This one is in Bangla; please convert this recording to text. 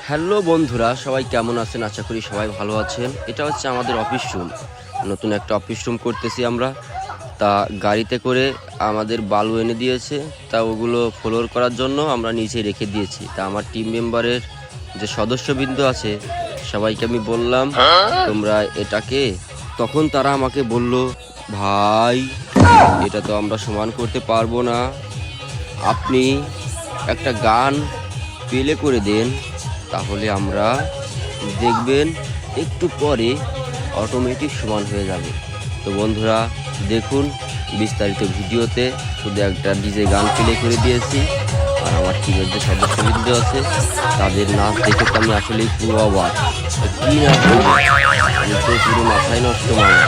হ্যালো বন্ধুরা, সবাই কেমন আছেন? আশা করি সবাই ভালো আছেন। এটা হচ্ছে আমাদের অফিস রুম। নতুন একটা অফিস রুম করতেছি আমরা। তা গাড়িতে করে আমাদের বালু এনে দিয়েছে। তা ওগুলো ফ্লোর করার জন্য আমরা নিচে রেখে দিয়েছি। তা আমার টিম মেম্বারের যে সদস্যবৃন্দ আছে সবাইকে আমি বললাম তোমরা এটাকে, তখন তারা আমাকে বলল, ভাই এটা তো আমরা সমান করতে পারবো না, আপনি একটা গান প্লে করে দেন, তাহলে আমরা দেখবেন একটু পরে অটোমেটিক সমান হয়ে যাবে। তো বন্ধুরা দেখুন বিস্তারিত ভিডিওতে, শুধু একটা ডিজে গান প্লে করে দিয়েছি। আর আমার টিমের যে সদস্যবৃন্দ আছে তাদের নাচ দেখে তো আমি আসলেই পুরো অবাক। কি নাচ করবে, আমি তো পুরো মাথায় নষ্ট মামা।